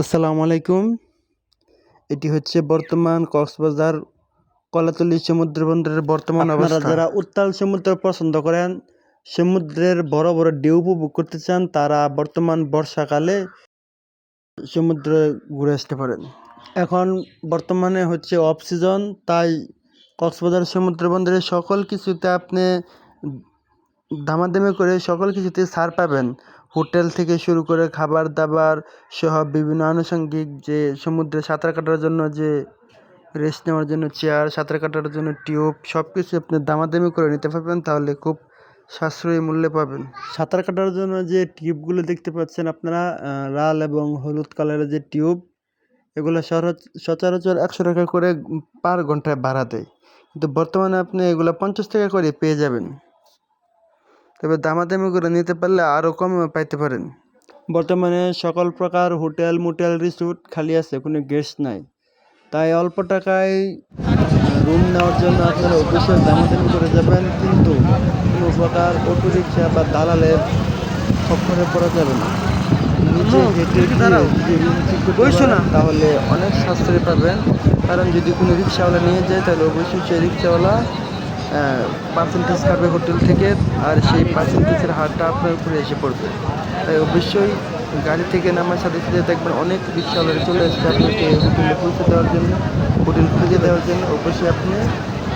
আসসালামু আলাইকুম। এটি হচ্ছে বর্তমান কক্সবাজার কলাতলী সমুদ্র বন্দরের বর্তমান আপনারা অবস্থা। যারা উত্তাল সমুদ্র পছন্দ করেন, সমুদ্রের বড় বড় ঢেউ উপভোগ করতে চান, তারা বর্তমান বর্ষাকালে সমুদ্রে ঘুরে আসতে পারেন। এখন বর্তমানে হচ্ছে অফ সিজন, তাই কক্সবাজার সমুদ্র বন্দরে সকল কিছুতে আপনি দামাদামি করে সকল কিছুতে ছাড় পাবেন। হোটেল থেকে শুরু করে খাবার দাবার সহ বিভিন্ন আনুষঙ্গিক, যে সমুদ্রে সাঁতার কাটার জন্য যে রেস্ট নেওয়ার জন্য চেয়ার, সাঁতার কাটার জন্য টিউব, সব কিছু আপনি দামাদামি করে নিতে পারবেন, তাহলে খুব সাশ্রয়ী মূল্যে পাবেন। সাঁতার কাটার জন্য যে টিউবগুলো দেখতে পাচ্ছেন আপনারা, লাল এবং হলুদ কালারের যে টিউব, এগুলো সচরাচর 100 টাকা করে পার ঘন্টায় ভাড়া দেয়, কিন্তু বর্তমানে আপনি এগুলো 50 টাকা করে পেয়ে যাবেন। তবে দামাদামি করে নিতে পারলে আরও কমে পাইতে পারেন। বর্তমানে সকল প্রকার হোটেল মোটেল রিসোর্ট খালি আছে, কোনো গেস্ট নাই, তাই অল্প টাকায় রুম নেওয়ার জন্য আপনারা অবশ্যই দামাদামি করে যাবেন, কিন্তু কোনো প্রকার অটো রিক্সা বা দালালের খপ্পরে পড়া যাবে না। নিজে হেঁটে গিয়ে যদি রুম ঠিক করতে পারেন তাহলে অনেক সাশ্রয় পাবেন। কারণ যদি কোনো রিক্সাওয়ালা নিয়ে যায় তাহলে অবশ্যই সেই রিক্সাওয়ালা পার্সেন্টেজ কাটবে হোটেল থেকে, আর সেই পার্সেন্টেজের হারটা আপনার উপরে এসে পড়বে। তাই অবশ্যই গাড়ি থেকে নামার সাথে সাথে দেখবেন অনেক রিক্সাওয়ালারা চলে আসছে আপনাকে হোটেলে পৌঁছে দেওয়ার জন্য, হোটেল খুঁজে দেওয়ার জন্য। অবশ্যই আপনি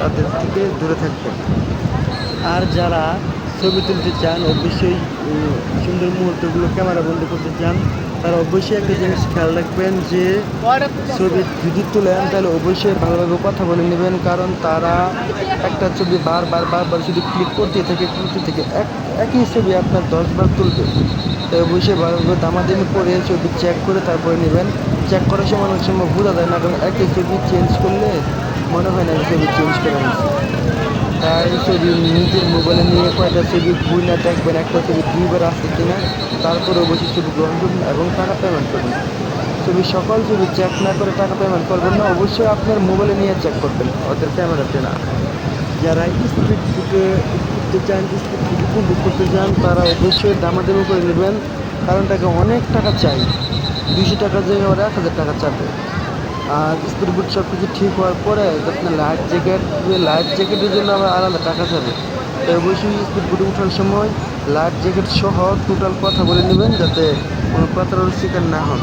তাদের থেকে দূরে থাকবেন। আর যারা ছবি তুলতে চান, অবশ্যই সুন্দর মুহূর্তগুলো ক্যামেরা বন্দি করতে চান, তারা অবশ্যই একটা জিনিস খেয়াল রাখবেন যে ছবি যদি তোলেন তাহলে অবশ্যই ভালোভাবে কথা বলে নেবেন, কারণ তারা একটা ছবি বারবার শুধু ক্লিক করতে থেকে একই ছবি আপনার 10 বার তুলবে। তাই অবশ্যই ভালোভাবে দামাদামি করে ছবি চেক করে তারপরে নেবেন। চেক করার সময় অনেক সময় বোঝা যায় না, কারণ একই ছবি চেঞ্জ করলে মনে হয় না ছবি চেঞ্জ করে নিচ্ছে। তাই ছবি নিজের মোবাইলে নিয়ে কয়েকটা ছবি ঘুরে না দেখবেন একটা ছবি 2 বার আসছে কিনা, তারপরে অবশ্যই ছবি গ্রহণ করবেন এবং টাকা পেমেন্ট করবেন। সকল ছবি চেক না করে টাকা পেমেন্ট করবেন না, অবশ্যই আপনার মোবাইলে নিয়ে চেক করবেন, ওদের ক্যামেরাতে না। যারা স্পিড বুকে উঠতে চান, স্পিড বুক উপভোগ করতে চান, তারা অবশ্যই দামাদামি করে নেবেন, কারণ তাকে অনেক টাকা চাই। 200 টাকার জায়গায় ওরা 1000 টাকা চাবে। আর স্পিড বুট সব কিছু ঠিক হওয়ার পরে আপনার লাইফ জ্যাকেটের জন্য আবার আলাদা টাকা যাবে। তাই অবশ্যই স্পিড বুটে ওঠার সময় লাইফ জ্যাকেট সহ টোটাল কথা বলে নেবেন, যাতে কোনো প্রতারণার শিকার না হন।